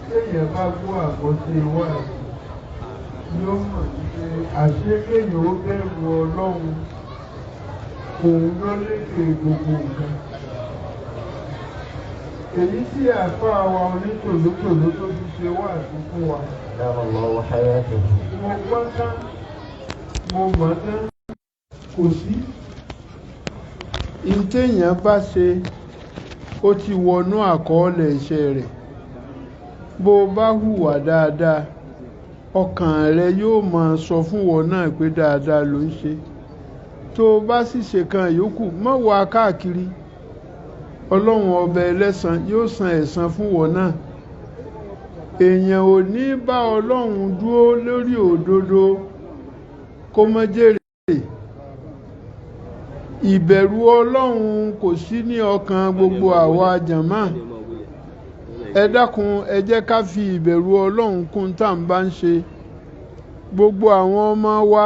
Téèyàn bá gbọ́ àkọsí ìwádìí yóò mọ̀ wípé àṣé kéèyàn ó bẹ̀rù Ọlọ́run òun ló lékè gbogbo nǹkan. Èyí tí àáfàá wa onítòlótòló tó fi ṣe wáàsí fún wa. Mo gbọ́ tán, mo mọ̀ tán, kò sí. Téèyàn bá ṣe ó ti wọnú àkọọ́lẹ̀ iṣẹ́ rẹ̀. Bó o bá hùwà dáadáa ọkàn rẹ yóò máa sọ fún wọn náà pé dáadáa ló ń ṣe. Tó o bá sì ṣe kan yòókù má wá káàkiri. Ọlọ́run ọba ẹlẹ́san yóò san ẹ̀san fún wọn náà. Èèyàn ò ní bá Ọlọ́run dúró lórí òdodo kó má jèrè. Ìbẹ̀rù Ọlọ́run kò sí ní ọkàn gbogbo àwa jàmá. Ẹ dákun ẹ jẹ́ ká fi ìbẹ̀rù Ọlọ́run kún tá à ń bá ń ṣe. Gbogbo àwọn ọmọ wa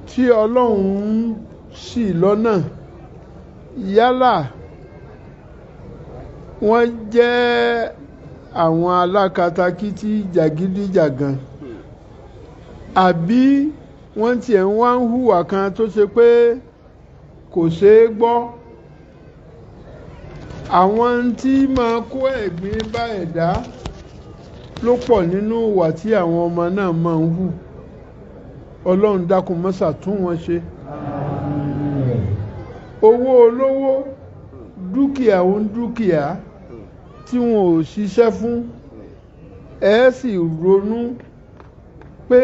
tí Ọlọ́run ń ṣì lọ́nà yálà wọ́n jẹ́ àwọn alákatakítí jàgídíjàgan àbí wọ́n tiẹ̀ ń wá ń hùwà kan tó ṣe pé kò ṣeé gbọ́. Àwọn tí máa kó ẹ̀gbin bá ẹ̀dá ló pọ̀ nínú ìwà tí àwọn ọmọ náà máa ń hù. Ọlọ́run dákun mọ́sà tún wọn ṣe. Owó olówó dúkìá ń dúkìá tí wọn ò ṣiṣẹ́ fún ẹ sì ronú pé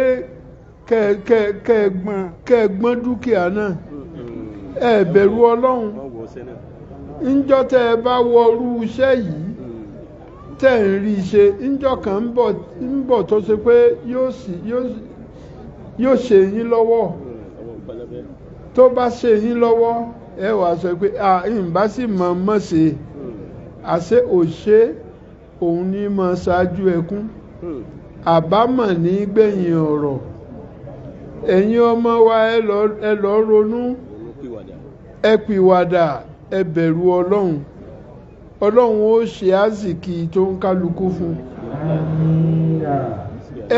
kẹ́ẹ̀gbọ́n dúkìá náà ẹ bẹ̀rù Ọlọ́run. Ńjọ́ tẹ́ ẹ bá wọrú iṣẹ́ yìí tẹ́ ń rí ṣe ńjọ́ kan ń bọ̀ tó ṣe pé yóò ṣe yín lọ́wọ́. Tó bá ṣe yín lọ́wọ́ ẹ wàá sọ pé ìbá sì mọ̀ ṣe àṣé òṣè òun ní mọ̀ ṣáájú ẹkún àbámọ̀ ní gbẹ̀yìn ọ̀rọ̀. Ẹ̀yin ọmọ wa ẹ lọ ronú ẹ pìwàdà ẹ bẹ̀rù Ọlọ́run. Ọlọ́run ó ṣe àsìkí tó ń kálukú fún.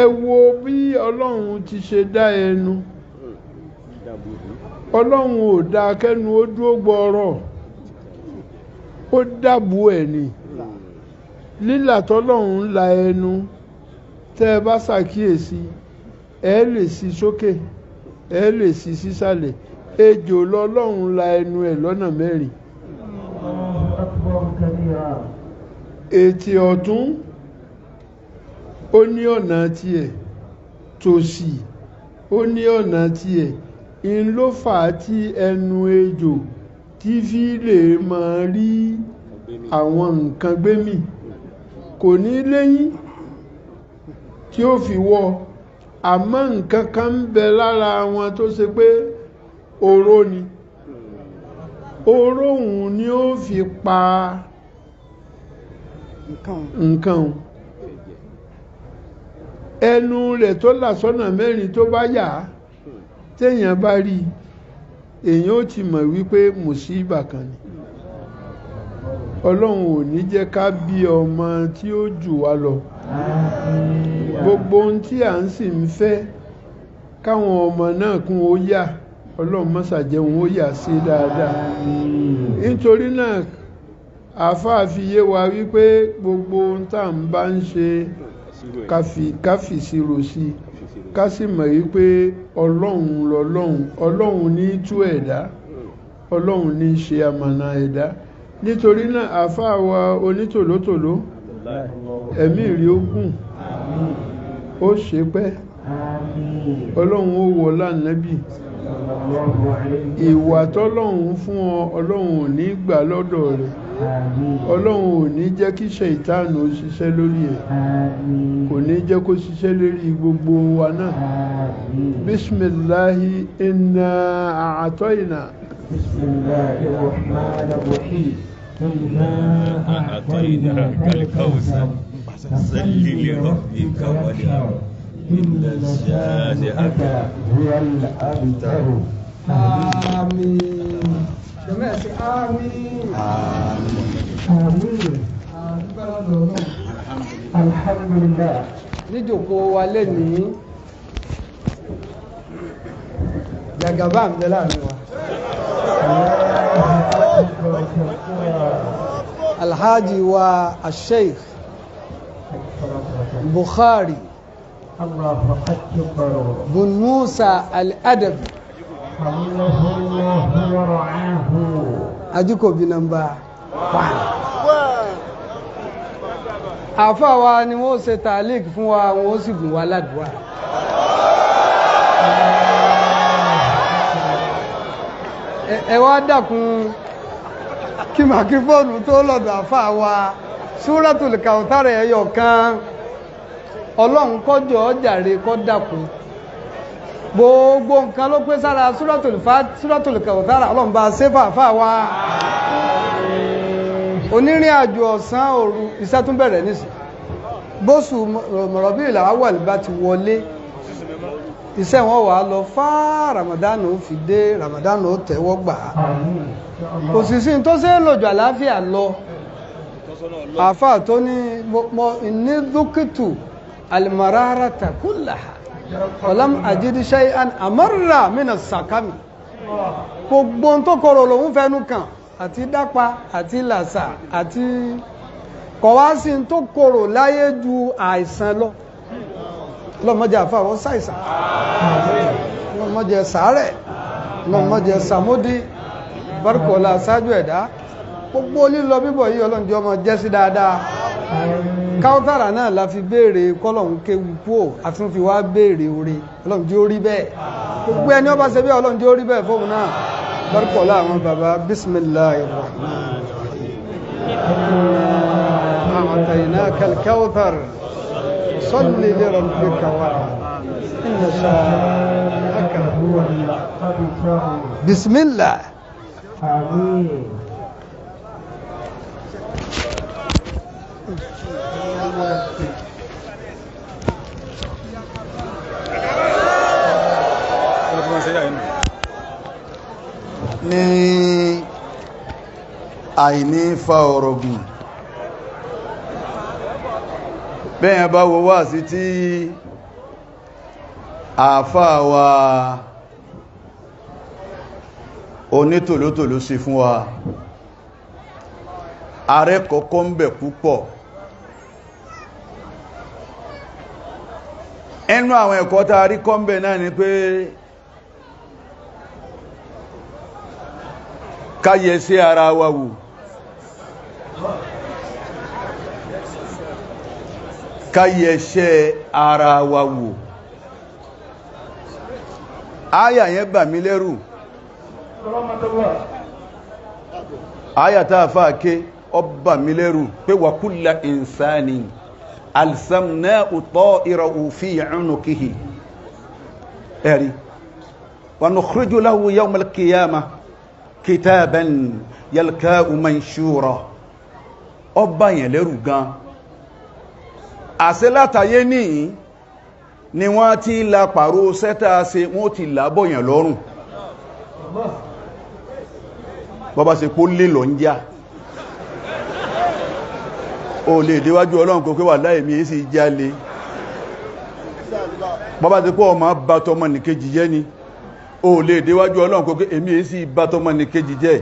Ẹ wo bí Ọlọ́run ti ṣe dá ẹnu. Ọlọ́run ò dá kẹ́nu ó dúró gbọ́rọ̀ ó dàbò ẹ̀ ni. Lílà tọ́lọ́run la ẹnu tẹ́ ẹ bá ṣàkíyèsí ẹ lè sí sókè ẹ lè sí sísàlẹ̀. Ejò lọ́lọ́run la ẹnu ẹ̀ lọ́nà mẹ́rin. Ètè ọ̀tún ó ní ọ̀nà tiẹ̀, tòsì ó ní ọ̀nà tiẹ̀. In ló fà á tí ẹnu ejò tí fi lè máa rí àwọn nǹkan gbémì. Kò ní léyín tí ó fi wọ́, àmọ́ nǹkan kan ń bẹ lára wọn tó ṣe pé oró ni. Oró òun ni ó fi pa nǹkan. Ẹnu rẹ̀ tó là sọ́nà mẹ́rin tó bá yà á téèyàn bá rí èèyàn ó ti mọ̀ wípé mùsíbà kan ni. Ọlọ́run ò ní jẹ́ ká bí ọmọ tí ó jù wá lọ. Gbogbo ohun tí à ń sì ń fẹ́ káwọn ọmọ náà kún ó yà Ọlọ́run mọ́sà jẹ́ wọn ó yà sí dáadáa. Nítorí náà àáfàá fi yé wa wípé gbogbo ohun tá à ń bá ń ṣe ká fìṣirò sí i ká sì mọ̀ wípé Ọlọ́run lọ́lọ́run. Ọlọ́run ní tú ẹ̀dá, Ọlọ́run ní ṣe amọ̀nà ẹ̀dá. Nítorí náà àáfàá wa onítòlótòló ẹ̀mí rí ogún ó ṣe pẹ́. Ọlọ́run ó wọlá Ànábì. Ìwà tọ́lọ́run fún ọ Ọlọ́run ò ní gbà lọ́dọ̀ rẹ̀. Ọlọ́run ò ní jẹ́ kí ṣẹ̀ìtánù ó ṣiṣẹ́ lórí ẹ̀. Kò ní jẹ́ kó ṣiṣẹ́ lórí gbogbo wa náà. Bismillahi inna a'atayna. Bismillahir rahmanir rahim. Inna a'atayna al-kawthar. Salli li rabbika wanhar. Inna shani'aka huwal abtar. Amin. jẹ́mẹ́sì àmín alhamdulillah níjòkó wa lè ní jàgàbá ń bẹ láàrin wa alhaji wa Sheikh Buhari Omo Musa Ajikobi nọ́mbà 1 àfáà wa ni wọ́n ṣe tàlík fún wa wọ́n sì gùn wá ládùúwà ẹ wá dákun kí màkífóònù tó lọ́dọ̀ àfáà wa Súratul Kawthar ẹyọ kan ọlọ́run kọjọ jàre kọ́ dákun gbogbo nǹkan ló pé sára Súratul Kawthar ọlọ́run bá ṣe fàáfàá wa onírìn àjò ọ̀sán òru iṣẹ́ tún bẹ̀rẹ̀ nísìn bóṣù mọ̀rọ̀bí ìlàwà bá ti wọlé iṣẹ́ wọn wà lọ fá Ramadan ó fi dé Ramadan ó tẹ́wọ́ gbà kò sì sí tó ṣe lòjò àlàáfíà lọ àfáà tó ní ní dúkìtù almararata kullaha walam ajid shay'an amarra min as-sakami gbogbo tó kọrọ lòun fẹnu kàn àti dápa àti làṣà àti kọ̀wásí tó kọrọ láyé ju àìsàn lọ lọ́mọdé àfáwọ́ ṣàìsàn lọ́mọdé sàárẹ̀ lọ́mọdé sàmódí bárkọ̀ọ́lá ṣáájú ẹ̀dá gbogbo lílọ bíbọ̀ yìí ọlọ́njẹ́ ọmọ jẹ́ sí dáadáa Káútàrà náà la fi béèrè kọ́lọ̀hún kéwu kúò àti fi wá béèrè oore ọlọ́njẹ́ ó rí bẹ́ẹ̀ gbogbo ẹni ọba ṣe bí ọlọ́njẹ́ ó rí bẹ́ẹ̀ fóun náà bárkọ̀ọ́lá àwọn bàbá bismillahirrahmanirrahim a'tainakal kauthar salli li rabbika wanhar inna shani'aka huwal abtar bismillah Amin. ní àìní fa ọ̀rọ̀ gùn bẹ́yàn bá wo wá sí tí àáfàá wa onítòlótòló sí fún wa ààrẹ kọ̀ọ̀kan ń bẹ̀ púpọ̀ ẹnu àwọn ẹ̀kọ́ tá a rí kọ́ ń bẹ̀ náà ni pé káyẹ sí ara wa wò káyẹ ṣẹ́ ara wa wò áyà yẹn bà mí lẹ́rù áyà tá a fà ké ó bà mí lẹ́rù pé wa kulla insani alzamnahu ta'irahu fi 'unuqihi ẹ̀rí wa nukhriju lahu yawma al-qiyamah kitaban yalqahu manshura ó bà yẹn lẹ́rù gan àṣẹ látàyé ní ni wọ́n ti la pàró sẹ́ta ṣe wọ́n ti làbọ̀yàn lọ́rùn bọ́bá ṣe pó lè lọ ń já o lè déwájú ọlọ́run kò pé wà láì mi sí jálé bọ́bá ṣe pó ọmọ bátọmọ nìkejì jẹ́ ni o lè déwájú ọlọ́run kò pé èmi sí bátọmọ nìkejì jẹ́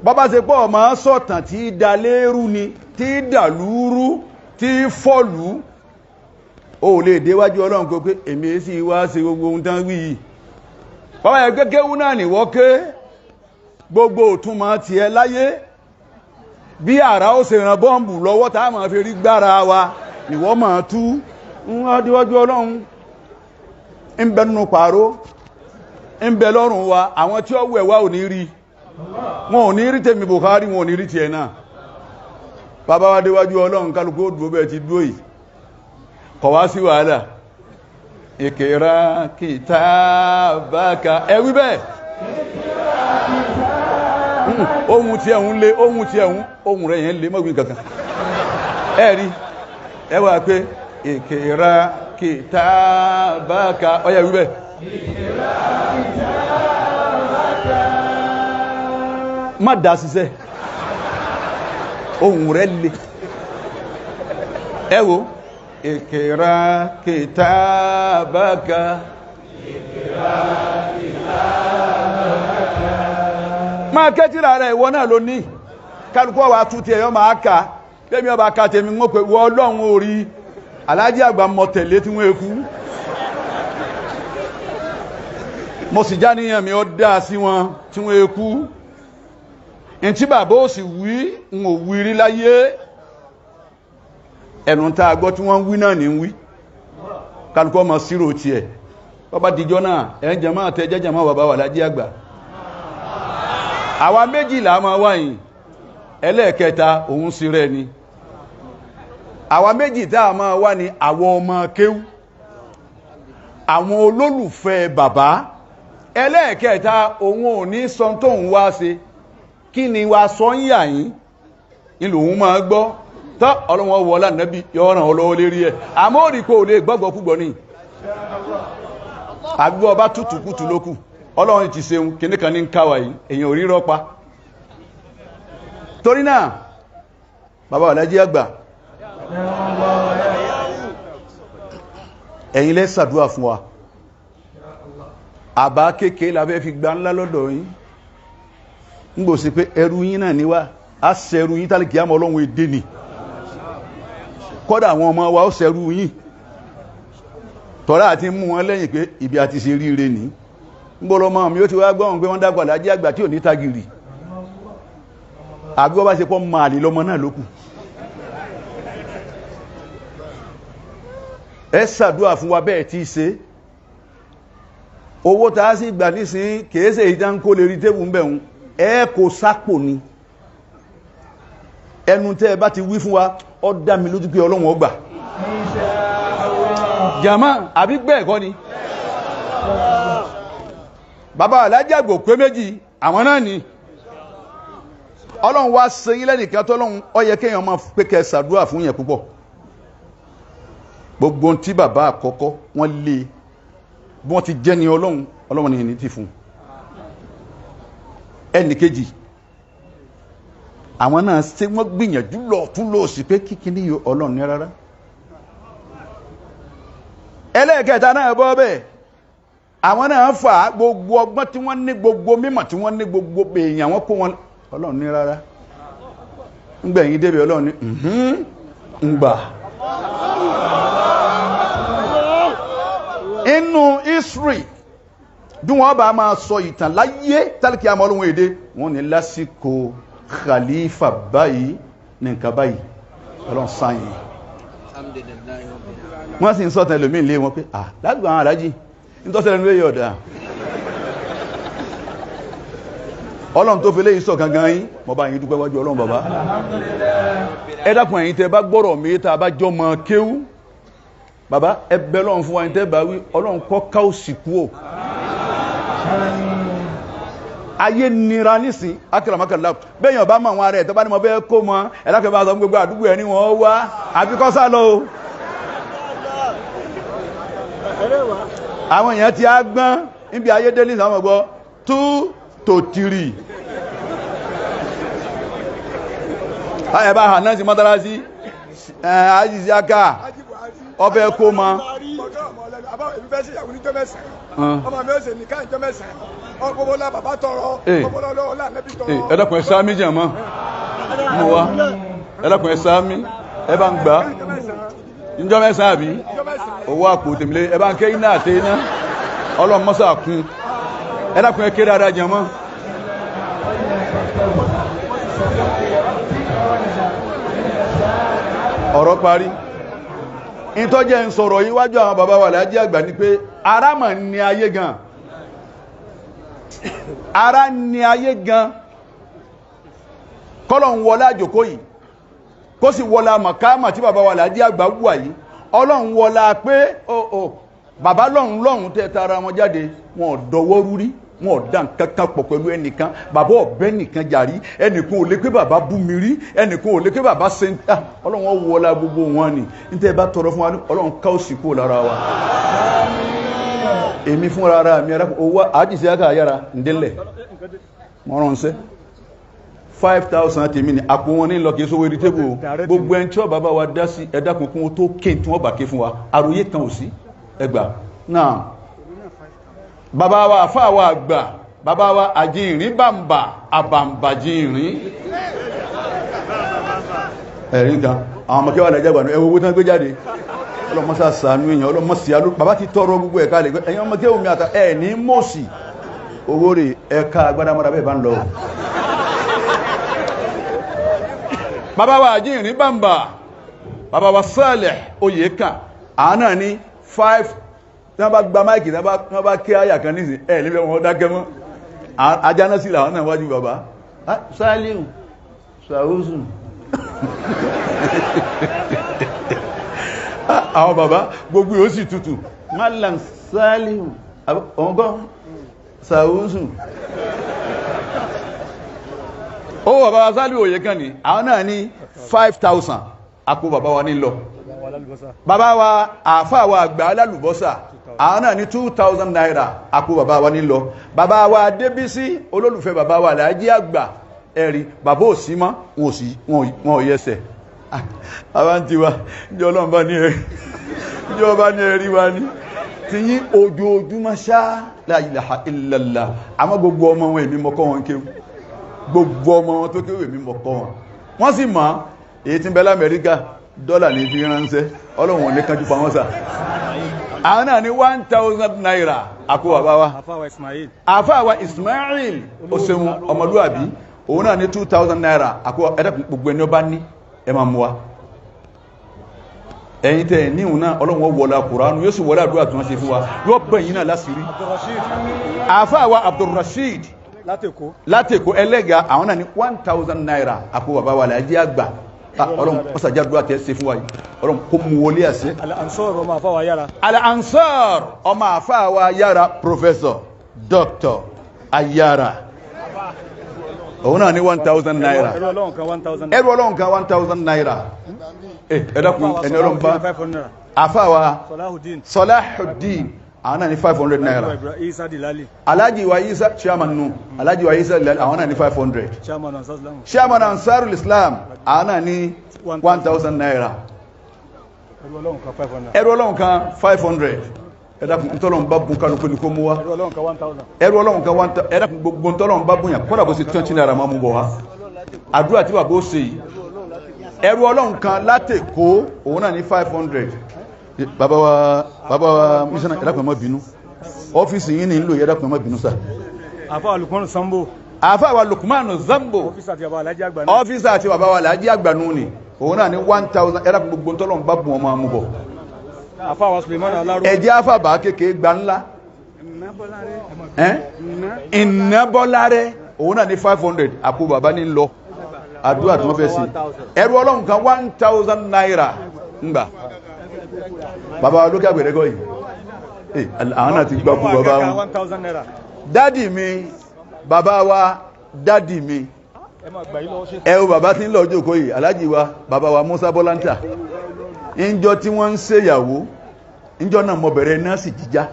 bọ́bá ṣe pó ọmọ sọ̀tàn tí dá lérú ni tí dà lúrú tí fọ́lú o lè déwájú ọlọ́run kò pé èmi sí wá ṣe gbogbo ohun tán wí yìí bọ́bá yẹ gẹ́gẹ́ wú náà nìwọ́ké gbogbo òtúnmọ̀ ti ẹ láyé bí àrá ó ṣe ràn bọ́m̀bù lọ́wọ́ tá máa fi rí gbára wa ìwọ́ máa tú wọ́n díwájú ọlọ́run ń bẹ nínú pàró ń bẹ lọ́rùn wa àwọn tí ó wẹ̀ wá ò ní rí wọn ò ní rí tèmi Buhari wọn ò ní rí tiẹ̀ náà bàbá wa díwájú ọlọ́run kálukú ó dúró bẹ́ẹ̀ ti dúró yìí kọ̀ wá sí wàhálà ìkèrà kìtàbákà ẹwí bẹ́ẹ̀ ohun tí ẹ̀hún lé ohun tí ẹ̀hún ohun rẹ̀ yẹn lé mọ́gbìn kankan ẹ̀rí ẹwà pé ìkèrà kìtàbákà ọya wíbẹ̀ má dá ṣiṣẹ́ ohun rẹ̀ le ẹ wo ìkìrà kìtàbàkà máa kẹ́tìrà rẹ̀ ìwọ náà ló ní kálukọ́ wa tún ti ẹ̀yọ́ máa kà tẹ́mi ọba ká tẹ́mi ń pè wọ́ ọlọ́run orí Alhaji Agba mọ tẹ̀lé tí wọ́n ekú mo sì já níyàn mi ó dá sí wọn tí wọ́n ekú n tí bàbá ò sì wí n ò wí rí láyé ẹnu tá a gbọ́ tí wọ́n ń wí náà ní wí kálukọ́ mọ sírò tiẹ̀ bàbá dìjọ́ náà ẹ̀ jẹ́ máa tẹ́ jẹ́jẹ́ máa bàbá wà Alhaji Agba àwa méjìlá máa wáyìn ẹlẹ́ẹ̀kẹta òun sí rẹ̀ ni àwa méjì tá a máa wá ní àwọn ọmọ kéwú àwọn olólùfẹ́ bàbá ẹlẹ́ẹ̀kẹta òun ò ní sọ tó ń wá ṣe kí ni wá sọ ń yà yín ní lòun máa gbọ́ tọ́ ọlọ́wọ́ wọlá nẹ́bí yọ́ràn ọlọ́wọ́ lérí ẹ̀ àmọ́ ò rí pé ò lè gbọ́gbọ́ púpọ̀ ní àgbọ́ ọba tútù kútù lókù ọlọ́run ti ṣeun kìnnìkan ní káwà yìí èèyàn ò rí rọ́pa torí náà bàbá Alhaji Agba ẹ̀yin lẹ́ ṣàdúrà fún wa àbá kéèké lábẹ́ fi gbá ńlá lọ́dọ̀ yín ń gbò sí pé ẹrú yín náà níwá a ṣẹrú yín tálíkì àmọ́ ọlọ́run èdè nì kọ́dà àwọn ọmọ wa ó ṣẹrú yín tọ́lá àti mú wọn lẹ́yìn pé ibi àti ṣe ríire ní ń bọ́ lọ́mọ mi ó ti wá gbọ́n pé wọ́n dàgbà Alhaji Agba tí ò ní tagìrì àbí wọ́n bá ṣe pọ́ máa lè lọ́mọ náà lókù ẹ ṣàdúrà fún wa bẹ́ẹ̀ tí ṣe owó tàá sí gbà nísìn kèése ìdánkó lè rí tébù ń bẹ̀rún ẹ kò sápò ni ẹnu tẹ́ ẹ bá ti wí fún wa ó dá mi lójú pé Ọlọ́run ó gbà jàmá àbí gbẹ́ ẹ̀kọ́ ni bàbá Alhaji Agba pé méjì àwọn náà ni Ọlọ́run wá ṣe yín lẹ́nìkan tọ́lọ́run ó yẹ kéèyàn máa pé kẹ́ ṣàdúrà fún yẹn púpọ̀ gbogbo tí bàbá àkọ́kọ́ wọ́n lé bí wọ́n ti jẹ́ ni Ọlọ́run ni ní ti fún ẹnì kejì àwọn náà ṣe wọ́n gbìyànjú lọ tún lọ sí pé kíkí ní Ọlọ́run ní rárá ẹlẹ́ẹ̀kẹta náà bọ́ bẹ́ẹ̀ àwọn náà fà gbogbo ọgbọ́n tí wọ́n ní gbogbo mímọ̀ tí wọ́n ní gbogbo èèyàn wọ́n kó wọn Ọlọ́run ní rárá ńgbẹ̀yìn débẹ̀ Ọlọ́run ní ńgbà inú history bí wọ́n bá máa sọ ìtàn láyé tálíkì àmọ́ Ọlọ́run èdè wọ́n ní lásìkò khalifa báyìí ní nǹkan báyìí Ọlọ́run sáyìn wọ́n sì ń sọ tẹ̀lómí ilé wọn pé lágbà àwọn alájì nítọ́sẹ̀lẹ̀ nílé yọ̀dá Ọlọ́run tó fi lé ìsọ̀ gangan yín mọ́ bá yín dúpẹ́ wájú Ọlọ́run bàbá ẹ dákun ẹ̀yin tẹ́ bá gbọ́rọ̀ mi tá bá jọ mọ kéwú bàbá ẹ bẹ̀ Ọlọ́run fún wa yín tẹ́ bá wí Ọlọ́run kọ́ ká ò sì kú ò ayé nira nísìn akẹ́lọ̀mọ́kẹ́lá bẹ́yàn bá mọ̀ wọn rẹ̀ tó bá ní mọ́ bẹ́ kó mọ́ ẹ̀lákẹ́ bá sọ gbogbo àdúgbò ẹ̀ ní wọ́n wá àbíkọ́sá lọ àwọn èèyàn ti á gbọ́n níbi ayédélé ìsàmọ̀ gbọ́ 2 to 3 ẹ̀bá hànáà sí mọ́tàlásí àjíṣẹ́ aká ọbẹ̀ kó mọ́ ẹ̀dọ́kùn ẹ̀sá mi jẹ̀ mọ́ mọ́ wá ẹ̀dọ́kùn ẹ̀sá mi ẹbá ń gbá ìjọ mẹ́sàn àbí owó àpò tèmílé ẹbá ń ké iná àti iná ọlọ́mọ́sà kún ẹ̀dọ́kùn ẹ̀kẹ́ dáadáa jẹ̀ mọ́ ọ̀rọ̀ parí ìtọ́jẹ́ ń sọ̀rọ̀ yíwájú àwọn bàbá wa Alhaji Agba ní pé ara mà ní ayé gan ara ní ayé gan kọ́lọ̀ ń wọlá àjòkó yìí kó sì wọlá màkáàmà tí bàbá wa Alhaji Agba wà yìí ọlọ́run wọlá pé bàbá lọ́hun tẹ́ tara wọn jáde wọn dọwọ́ rúrí wọn ò dá nǹkan kan pọ̀ pẹ̀lú ẹnìkan bàbá ọ̀bẹ nìkan jàrí ẹnìkan ò lè pé bàbá bú mi rí ẹnìkan ò lè pé bàbá sẹ́ńtà ọlọ́run wọlá gbogbo wọn ni níta ẹ bá tọrọ fún wa ọlọ́run ká ó sì kó lára wa èmi fún ara mi owó àjíṣẹ́ àkà yára ǹdẹ́lẹ̀ mọ́rán ṣẹ́ 5,000 tèmi ni àpò wọn ní lọ kìí sówó eré tébù gbogbo ẹni tí ọba bá wa dá sí ẹ̀dá kúnkún tó ké tí wọ́n bà ké fún wa àròyé kan ò sí ẹgbà náà bàbá wa àfáà wa àgbà bàbá wa àjìnrín bàmbà àbàmbàjìnrín ẹ̀rí kan àwọn ọmọ kẹwàá lẹ́jẹ́ gbànú ẹwọ owó tán gbé jáde ọlọ́mọ́sá sàánú èèyàn ọlọ́mọ́sí alú bàbá ti tọrọ gbogbo ẹ̀ka lè ẹ̀yìn ọmọ kẹwàá mi àtà ẹ̀ ní mọ́sí owó rẹ̀ ẹ̀ka agbádámọ́ra bẹ́ẹ̀ bá ń lọ bàbá wa àjìnrín bàmbà bàbá wa sálẹ̀ oyè kan àánà ní 5 tí wọ́n bá gba máìkì tí wọ́n bá kí àyà kan nísìn ẹ̀ níbẹ̀ wọn dákẹ́ mọ́ ajáná sí làwọn náà wájú bàbá sálíù sàúsù àwọn bàbá gbogbo yóò sì tutù malam sálíù ọgbọ́n sàúsù ó bàbá sálíù òye kan ní àwọn náà ní 5,000 àpò bàbá wa ní lọ bàbá wa àfáà wa àgbà alálùbọ́sà àwọn náà ní 2,000 naira àpò bàbá wa ní lọ bàbá wa Débísí olólùfẹ́ bàbá wa Alhaji Agba ẹ̀rí bàbá òsì mọ́ wọn ò yẹsẹ̀ àwọn tí wa ìjọ ọlọ́run bá ní ẹ̀rí ìjọ bá ní ẹ̀rí wa ní ti yí ojoojúmọ́ ṣá la ilaha illallah àmọ́ gbogbo ọmọ wọn èmi mọ́kọ́ wọn kéwù gbogbo ọmọ wọn tó kéwù èmi mọ́kọ́ wọn wọ́n sì mọ̀ èyí tí ń bẹ l'Amẹ́ríkà dọ́là ní fi ránṣẹ́ ọlọ́run ò ní kánjú pa wọ́n sà àwọn náà ní 1,000 naira àkó bàbá wa àfáà wa Ismail òṣèwọ̀n ọmọlúwàbí òun náà ní 2,000 naira àkó ẹ̀dẹ́kùn gbogbo ẹni ó bá ní ẹ máa mú wa ẹ̀yin tẹ́ ní ìhùn náà ọlọ́run wọlá Kùránù yóò sì wọlá àdúrà tí wọ́n ṣe fún wa yóò bẹ̀yìn náà lásìrí àfáà wa Abdulrasheed látẹ̀kọ́ ẹlẹ́gà àwọn náà ní 1,000 naira àkó bàbá wa Alhaji Agba ọlọ́run ọ̀sàjá àdúrà tẹ́ ṣe fún wa yìí ọlọ́run kó mú wọlé àṣẹ Al-Ansar ọmọ àfáà wa yára Professor Dr. Ayara òun náà ní 1,000 naira ẹrù ọlọ́run kan 1,000 naira ẹ̀dàkùn ẹni ọlọ́run bá àfáà wa Salahuddin àwọn náà ní 500 naira Alhaji wa Isa chairman nù Alhaji wa Isa àwọn náà ní 500 chairman Ansarul Islam àwọn náà ní 1,000 naira ẹrù ọlọ́run kan 500 ẹ̀dàkùn ìtọ́lọ́run bá bùn kálukú ní kó mú wá ẹrù ọlọ́run kan 1,000 ẹ̀dàkùn gbogbo ìtọ́lọ́run bá bùn yà kọ́dà bó sì 20 naira máa mú bọ̀ wá àdúrà tí wà bó ṣe yìí ẹrù ọlọ́run kan látẹ̀kọ́ òun náà ní 500 bàbá wa mísánà ẹ̀dàkùn ẹ̀mọ́ bínú ọ́fíìsì yìí ní ìlú ẹ̀dàkùn ẹ̀mọ́ bínú sà àfáà wa Lukmanu Zambo ọ́fíìsì àti bàbá wa Alhaji Agba Nime òun náà ní 1,000 ẹ̀dàkùn gbogbo ìtọ́lọ́run bá bùn ọmọ amúbọ̀ ẹjẹ́ àfàbà kéèkéé gba ńlá ìnábọ́lárẹ́ òun náà ní 500 àpò bàbá ní lọ àdúrà tí wọ́n fẹ́ sí ẹrù ọlọ́run kan 1,000 naira ńgbà bàbá wa lókè àgbẹ̀rẹ́gọ́ yìí àwọn náà ti gbà kú bàbá wọn dádì mi bàbá wa dádì mi ẹ̀rù bàbá tí ń lọ jókòó yìí Alhaji wa bàbá wa Musa Bọ́lántà ìjọ tí wọ́n ń ṣèyàwó ìjọ náà mọ̀ bẹ̀rẹ̀ nọ́ọ̀sì jíjá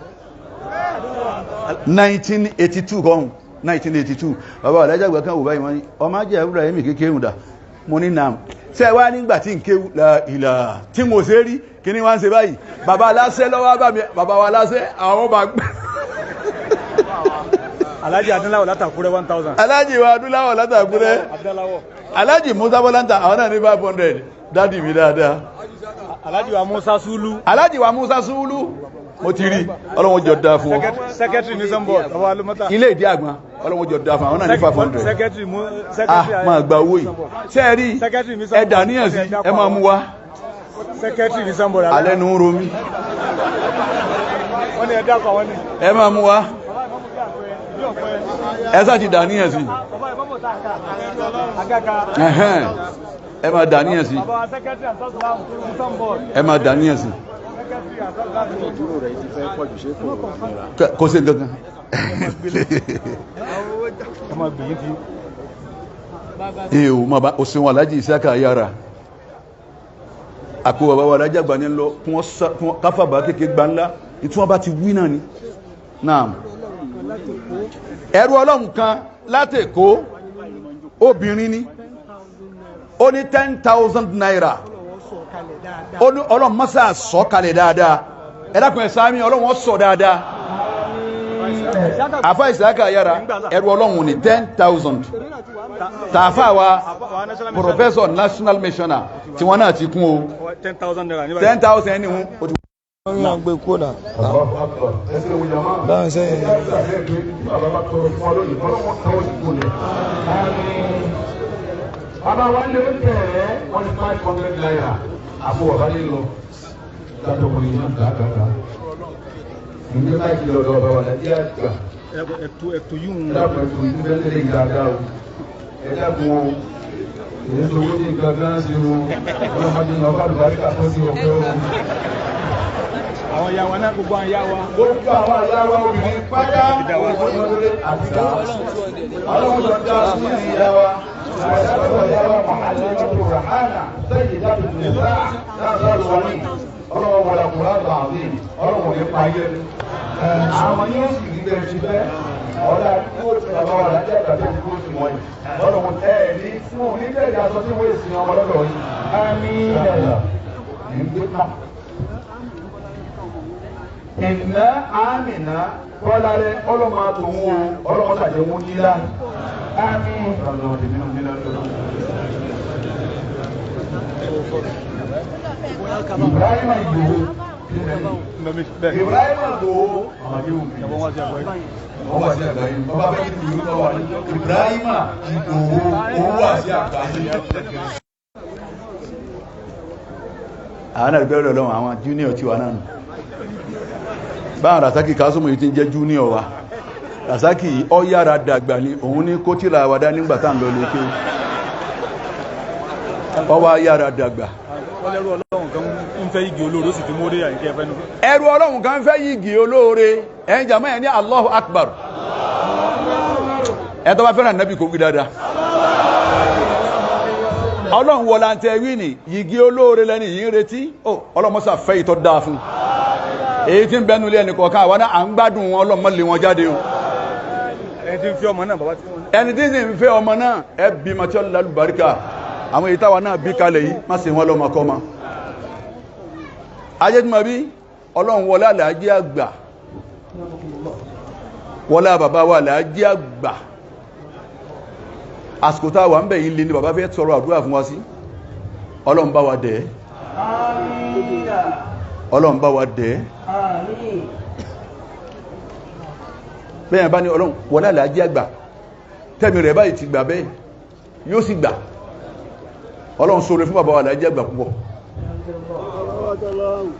1982 kọ́hùn 1982 bàbá Alhaji Agba kan wò báyìí wọ́n ní ọmọ ajẹ́ ẹ̀rọ ẹ̀mí kékeré hùn dà mo ní nàm ṣe wá nígbà tí n kéwù ìlà tí mo ṣe rí kí ni wọ́n ń ṣe báyìí bàbá aláṣẹ lọ́wọ́ bá mi bàbá wa aláṣẹ àwọn bá gbé Alhaji Adúláwọ̀ látàkúrẹ́ 1,000 Alhaji wa Adúláwọ̀ látàkúrẹ́ Alhaji Musa Bọ́lántà àwọn náà ní 500 dádì mi dáadáa Alhaji wa Musa Sulu Alhaji wa Musa Sulu mo ti rí ọlọ́wọ́ jọ dáa fún wọn secretary ní sọ́mbọ̀ ilé ìdí àgbọn ọlọ́wọ́ jọ dáa fún àwọn náà ní 500 secretary máa gba owó yìí ṣe é rí ẹ̀dà níyàn sí ẹ máa mú wá secretary ní sọ́mbọ̀ alẹ́ nu ń romi wọ́n ní ẹ̀dá kan wọ́n ní ẹ máa mú wá ẹ sá ti dà níyàn sí ẹ máa dà níyàn sí ẹ máa dà níyàn sí kò sí gangan èèwò ma bá òsìnwó Alhaji Isaka yára àkó bàbá wa Alhaji Agba ní lọ káfàbà kéèké gbá ńlá ìtúwọ́n bá ti wí náà ni náà ẹrù ọlọ́run kan látẹ̀kọ́ obìnrin ni ó ní 10,000 naira ó ní ọlọ́run mọ́sá sọ kalẹ̀ dáadáa ẹ̀dàkùn ẹ̀sáàmì ọlọ́run sọ dáadáa àfá ìsìlákà yára ẹrù ọlọ́run ní 10,000 tààfà wa professor national missioner tí wọ́n náà ti kún o 10,000 ní hun wọ́n yàn gbé kódà dáhùn sẹ́yìn bàbá wa lè tẹ̀rẹ̀ wọ́n ní 500 naira àbò ọ̀bá nílò látọ̀ wọ́n yìí náà dáadáa ìdí láì kí lọ́dọ̀ ọba wà láti àgbà ẹ̀tù yìí ń dáàbò ẹ̀tù yìí bẹ́ẹ̀ lè dáadáa o ẹ̀dá kun o èyí tó wọ́n ní nǹkan gán sí o ọlọ́mọdé náà bá dùbà ká tó sí ọ̀pẹ́ o. àwọn ìyá wa náà gbogbo àwọn ìyá wa. gbogbo àwọn ìyá wa obìnrin pátá ọlọ́mọdé àti ká ọlọ́mọdé dá sí ìyá wa. Ọlọ́wọ́ wọlé kùrá làwọn ọlọ́wọ́ ní payé àwọn yóò sì rí bẹ́ẹ̀ ti bẹ́ẹ̀ ọ̀dà kó bàbá wà lájẹ́ àgbàdo kó sì wọ́n yìí ọlọ́wọ́ ẹ̀ ní fún oníbẹ̀rẹ̀ aṣọ tí wọ́n èsì ọmọ lọ́dọ̀ yìí. Ìná àmìnà kọ́lá rẹ̀ ọlọ́mọ àtòun o ọlọ́mọ tàjẹ́ wọn nílá. Ibrahim Ìgbòho Ibrahim Ìgbòho wọ́n wá sí àgbáyé ọba bẹ́ẹ̀ ní ìlú lọ́wọ́ Ibrahim Ìgbòho owó wá sí àgbáyé. àwọn àgbẹ̀rẹ̀ lọ́wọ́ àwọn junior tí wà náà báwọn Rasaki Kásùmù yìí ti ń jẹ́ junior wa Rasaki ọ yára dàgbà ní òun ní kó tíra àwàdá nígbàtà ń lọ lékè ọ wá yára dàgbà. ẹrù ọlọ́run kan ń fẹ́ yìgì olóore ó sì ti mórí àyíkẹ́ ẹ̀fẹ́ nù. ẹrù ọlọ́run kan fẹ́ yìgì olóore ẹ̀yìn jàmọ́ ẹ̀ ní Allahu Akbar ẹ̀ tó bá fẹ́ràn nábì kò wí dáadáa. ọlọ́run wọlá ń tẹ wí ní yìgì olóore lẹ́ni yìí ń retí ọlọ́mọ́sà fẹ́ ìtọ́ dáa fún èyí tí ń bẹnu ilé ẹnì kọ̀ọ̀kan àwọn náà à ń gbádùn wọn ọlọ́mọ lé wọn jáde o. ẹni tí ń fẹ́ ọmọ náà bàbá tí wọ́n. ẹni tí ń fẹ́ ọmọ náà ẹ bí mọ́tí ọlọ́lùbáríkà àwọn èyí táwa náà bí kalẹ̀ yìí má ṣe wọn lọ́mọ kọ́mọ. ayé tí mo bí ọlọ́run wọlé Alhaji Agba wọlé bàbá wa Alhaji Agba àsìkò tá a wà ń bẹ̀ yìí lé ní bàbá fẹ́ sọ̀rọ̀ àdúrà fún wa sí ọlọ́run bá wa dẹ̀ ọlọ́run bá wa dẹ̀ bẹ́ẹ̀ bá ní ọlọ́run wọlé Alhaji Agba tẹ́mi rẹ̀ báyìí ti gbà bẹ́ẹ̀ yóò sì gbà ọlọ́run sọ̀rọ̀ fún bàbá wa Alhaji Agba púpọ̀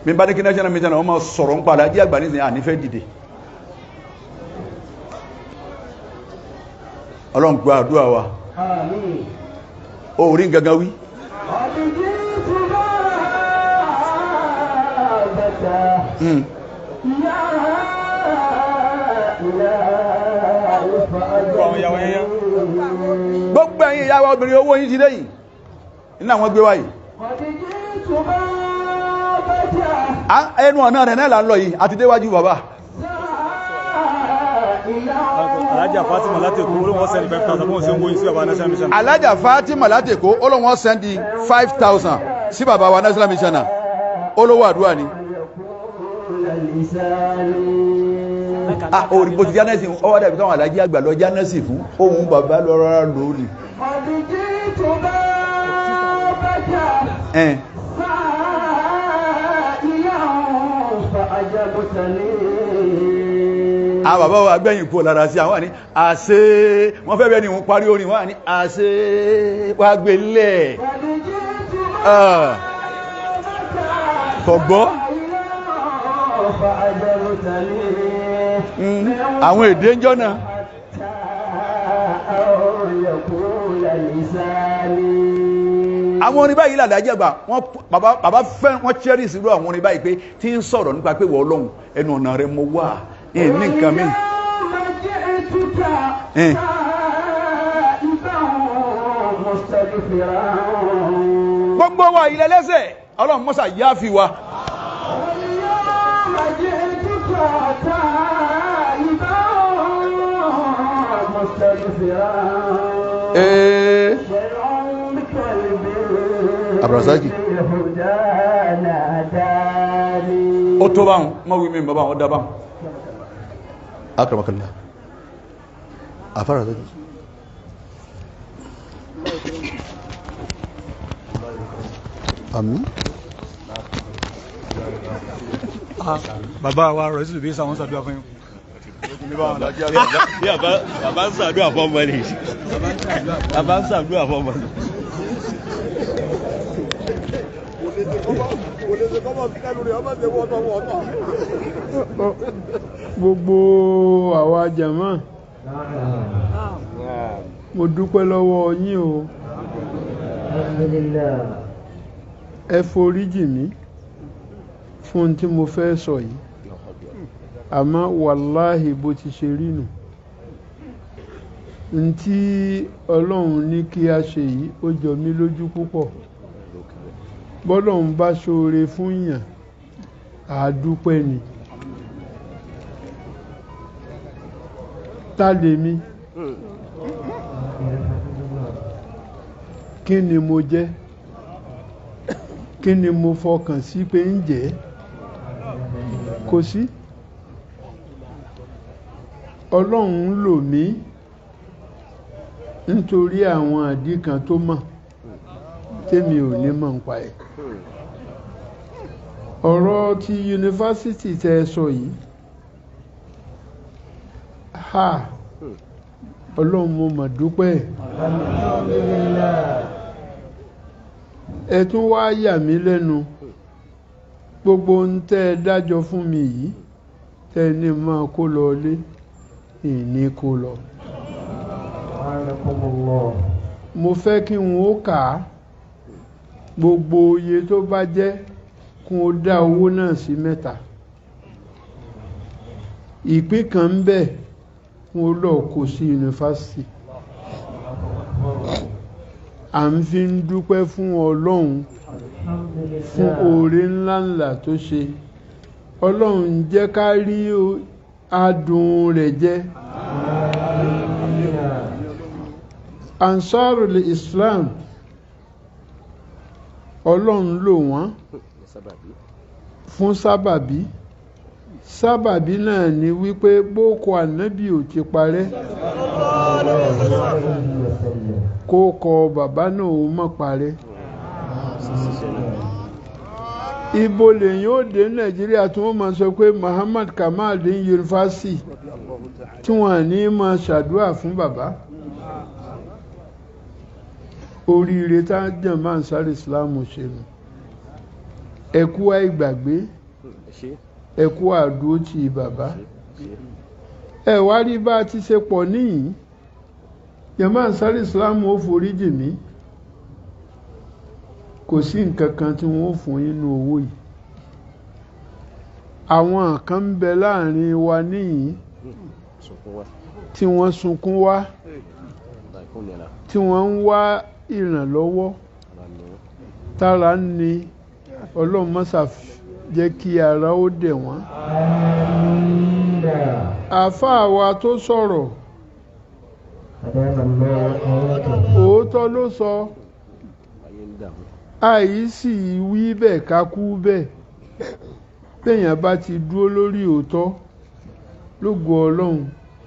bí bá ní kí national meeting wọ́n máa sọ̀rọ̀ ń pa Alhaji Agba ní ìsìn ànífẹ́ dìde ọlọ́run gba àdúrà wa ó rí gangan wí gbogbo ẹ̀yin ìyá wa obìnrin owó yín ti dé yìí iná àwọn gbé wáyìí ẹnu ọ̀nà rẹ̀ náà là ń lọ yìí àti déwájú bàbá Alájà Fatima látẹ̀kọ́ olóhùn sẹ́ndì 5,000 fún òṣèlú yìí sí bàbá national mission. Alájà Fatima látẹ̀kọ́ olóhùn sẹ́ndì 5,000 sí bàbá wa national mission olówó àdúrà ni orí bó ti jánẹ́sì ọwọ́ dàbí káwọn Alhaji Agba lọ jánẹ́sì fún ohun bàbá lọ́rọ́ lórí àwọn bàbá wa gbẹ̀yìn kú lára sí àwọn ní àṣẹ wọ́n fẹ́ bẹ́ẹ̀ ni wọ́n parí orin wọ́n ní àṣẹ wà gbélẹ̀ kọ̀gbọ́ àwọn èdè ń jọ́nà àwọn orin báyìí Alhaji Agba bàbá fẹ́ wọ́n cherish irú àwọn orin báyìí pé tí ń sọ̀rọ̀ nípa pé wọ́n Ọlọ́run ẹnu ọ̀nà rẹ̀ mo wà ní nǹkan mi gbogbo wa ilẹ̀ lẹ́sẹ̀ Ọlọ́run mọ́sà yá fi wa Abrazaki ó tó báwọn mọ́ wí mi bàbá wọn dá báwọn akramakallah afárá Zaki àmín bàbá wa rọ̀ sí ìbí sáwọn sàdúrà fún yín. Bàbá ń ṣàdúrà fọ́mọ ni. Bàbá ń ṣàdúrà fọ́mọ ni. Gbogbo àwa jàmá mo dúpẹ́ lọ́wọ́ yín o. Ẹ foríjì mí fún tí mo fẹ́ sọ yìí, àmọ́ wàláhì bó ti ṣe rí nù. N tí Ọlọ́run ní kí a ṣe yìí ó jọ mí lójú púpọ̀. Bọ́lọ́run bá ṣoore fún yàn àdúpẹ́ ni. Ta lèmi? Kí ni mo jẹ́? Kí ni mo fọkàn sí pé ń jẹ́? Kò sí. Ọlọ́run lò mí nítorí àwọn àdí kan tó mọ̀ tèmi ò ní mọ̀ nípa ẹ̀. Ọ̀rọ̀ ti yunifásitì tẹ́ sọ yìí, Ọlọ́run mo mà dúpẹ́. Ẹ tún wá yà mí lẹ́nu, gbogbo ń tẹ́ dájọ́ fún mi yìí tẹ́ ní máa kó lọ lé ìní kó lọ. Mo fẹ́ kí n ó kà á, gbogbo iye tó bá jẹ́ kún ó dá owó náà sí mẹ́ta. Ìpín kan ń bẹ kún ó lọ kó sí yunifásitì. À ń fi ń dúpẹ́ fún Ọlọ́run fún oore ńláńlá tó ṣe. Ọlọ́run jẹ́ ká rí adùn rẹ̀ jẹ. Ansarul Islam, Ọlọ́run lò wọ́n fún sábàbí. Sábàbí náà ni wípé bókọ ànábì ò ti parẹ́, kó kọ bàbá náà ó mọ̀ parẹ́. Ibo lèyìn ó dé Nàìjíríà tí wọ́n máa sọ pé Muhammad Kamal dé yunifásitì tí wọ́n ní máa ṣàdúrà fún bàbá. Oríire tá jàmá Ansar Islam ṣe nù. Ẹ kú àìgbàgbé, ẹ kú àdúró ti bàbá. Ẹ wá rí bá ti ṣe pọ̀ níyìn, jàmá Ansar Islam ó foríjì mí. Kò sí nǹkan kan tí wọ́n fún nínú owó yìí. Àwọn kan ń bẹ láàrin wa níyìn tí wọ́n sunkún wá, tí wọ́n ń wá ìrànlọ́wọ́ tára ní. Ọlọ́run má ṣà jẹ́ kí ara ó dẹ̀ wọ́n. Àfáà wa tó sọ̀rọ̀ òótọ́ ló sọ. Àìsí wí bẹ́ẹ̀ ká kú bẹ́ẹ̀. Bẹ́yàn bá ti dúró lórí òótọ́ lógo Ọlọ́run,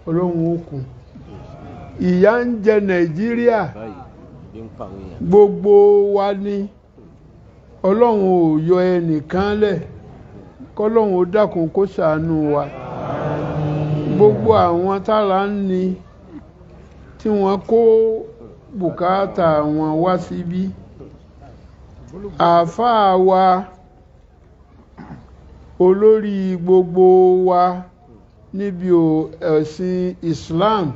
Ọlọ́run ó kún. Ìyà ń jẹ Nàìjíríà, gbogbo wa ni. Ọlọ́run ò yọ ẹnìkan lẹ̀, kọ́lọ́run ó dákun kó ṣàánú wa. Gbogbo àwọn tára ń ni tí wọ́n kó bùkátà wọn wá síbí. Àfáà wa, olórí gbogbo wa níbi ẹ̀sìn Islam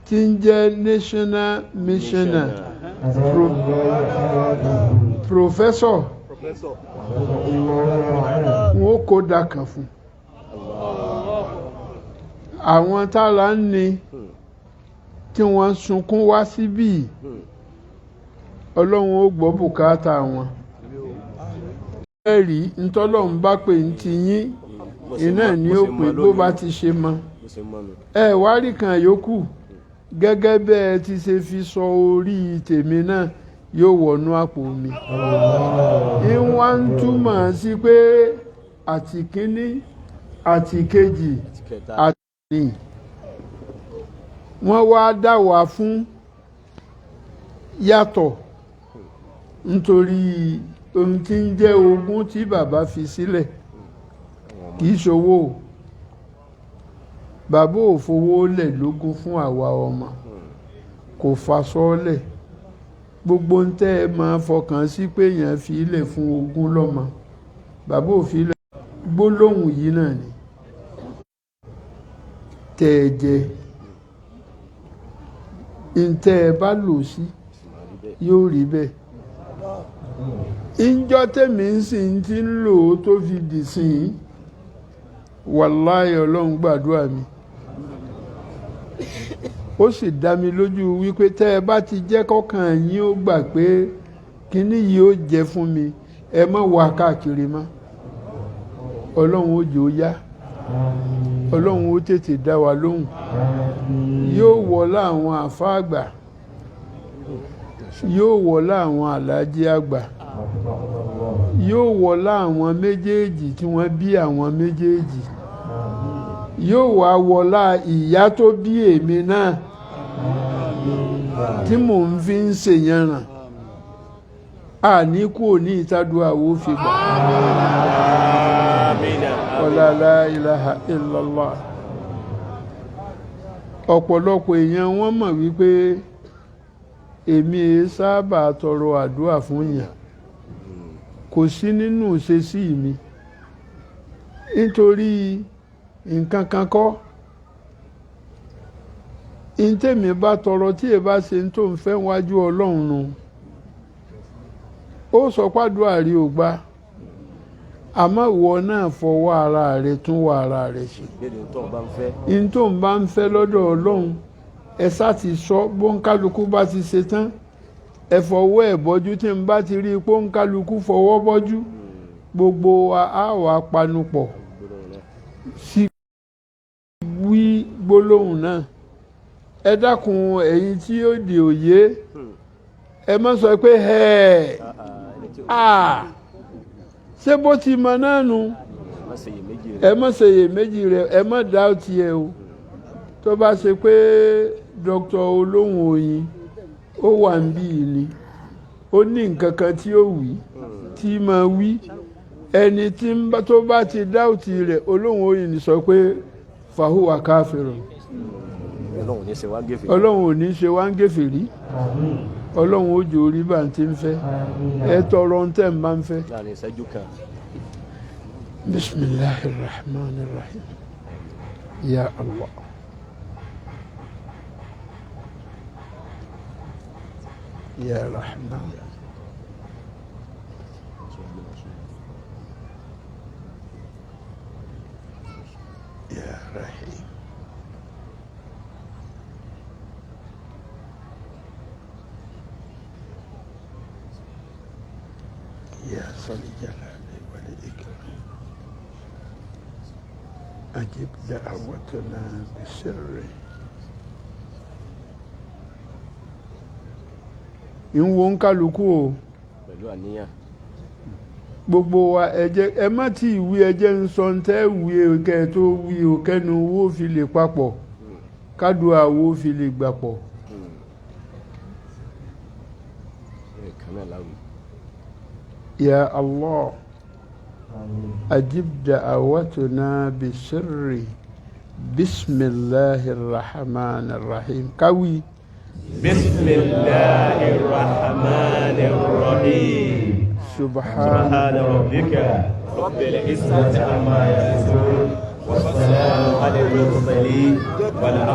tí ń jẹ́ national missioner professor, wọ́n kó dákan fún. Àwọn tára ń ni tí wọ́n sunkún wá síbí, Ọlọ́run ó gbọ́ bùkátà wọn. Ẹ̀rí ntọ́lọ́run bá pè ń ti yín, iná ni ó pè bó bá ti ṣe mọ́. Ẹ wá rí kan yòókù, gẹ́gẹ́ bẹ́ẹ̀ ti ṣe fi sọ orí tèmi náà, yóò wọnú àpò mi ìwọ̀n ń túmọ̀ sí pé àti kínní àti kejì àti ní wọ́n wá dá wa fún yàtọ̀ nítorí ohun tí ń jẹ́ ogún tí bàbá fi sílẹ̀ kì í ṣòwò bàbá ò fowó lẹ̀ lógún fún àwa ọmọ kò faṣọ lẹ̀ gbogbo ń tẹ́ ẹ máa fọkàn sí pé èèyàn fi ilẹ̀ fún ogún lọ́mọ bàbá ò fi ilẹ̀ gbólóhùn yìí náà ni tẹ́ ẹ jẹ ń tẹ́ ẹ bá lò sí yóò rí bẹ́ẹ̀ ìjọ tèmi ń sìn tí ń lò ó tó fi dì sí i wàláhì ọlọ́run gbàdúrà mi ó sì dá mi lójú wípé tẹ́ ẹ bá ti jẹ́ kọ́kàn yín ó gbà pé kínní yìí ó jẹ́ fún mi ẹ má wá káàkiri mọ́ ọlọ́run ó jẹ́ ó yá ọlọ́run ó tètè dá wa lóhùn yóò wọlá àwọn àfáà àgbà yóò wọlá àwọn Alhaji Agba yóò wọlá àwọn méjèèjì tí wọ́n bí àwọn méjèèjì yóò wá wọlá ìyá tó bí èmi náà tí mò ń fi ń ṣèyànràn àníkù òní ìtàdúrà wo fi gbà wala la ilaha illallah ọ̀pọ̀lọpọ̀ èèyàn wọ́n mọ̀ wípé èmi sábà tọrọ àdúrà fún yàn kò sí nínú ìṣesí mi nítorí nǹkan kan kọ́ ntẹ́mi bá tọrọ tí ẹ bá ṣe tó ń fẹ́ wájú ọlọ́run nu ó sọ pàdúrà rí ò gbà àmọ́ ìwọ náà fọwọ́ ara rẹ tún wọ ara rẹ ṣe n tó ń bá ń fẹ́ lọ́dọ̀ ọlọ́run ẹ sá ti sọ bóńkálukú bá ti ṣe tán ẹ fọwọ́ ẹ̀ bọ́jú tí n bá ti rí i bóńkálukú fọwọ́ bọ́jú gbogbo wa á wà panupọ̀ sí wí gbólóhùn náà ẹ dákun ẹ̀yin tí ó di òye ẹ má sọ pé ṣé bó ti mọ náà nu ẹ má ṣèyèméjì rẹ ẹ má dá ọtí ẹ o tó bá ṣe pé dr olóhùn oyin ó wà ń bí ni ó ní nǹkan kan tí ó wí tí máa wí ẹni tí tó bá ti dá ọtí rẹ olóhùn oyin ni sọ pé fàhùwà káfírun ọlọ́run ò ní ṣe wá ń gèfèrí ọlọ́run ó jò orí bá ń ti ń fẹ́ ẹ tọrọ ń tẹ̀ ń bá ń fẹ́. bismillahir rahmanir rahim ya allah ya rahman ya rahim يا ذا الجلال والإكرام أجب دعوتنا بسر ìwọ̀n kálukú o pẹ̀lú àníyàn gbogbo wa ẹ má tí ì wí ẹjẹ́ ń sọ ń tẹ́ wí kẹ́ tó wí o kẹ́nu owó fi lè papọ̀ kádùn àwo fi lè gbàpọ̀. يا الله أجب دعوتنا بسر بسم الله الرحمن الرحيم كوي بسم الله الرحمن الرحيم سبحان ربك رب العزة عما يصفون والسلام على المرسلين والحمد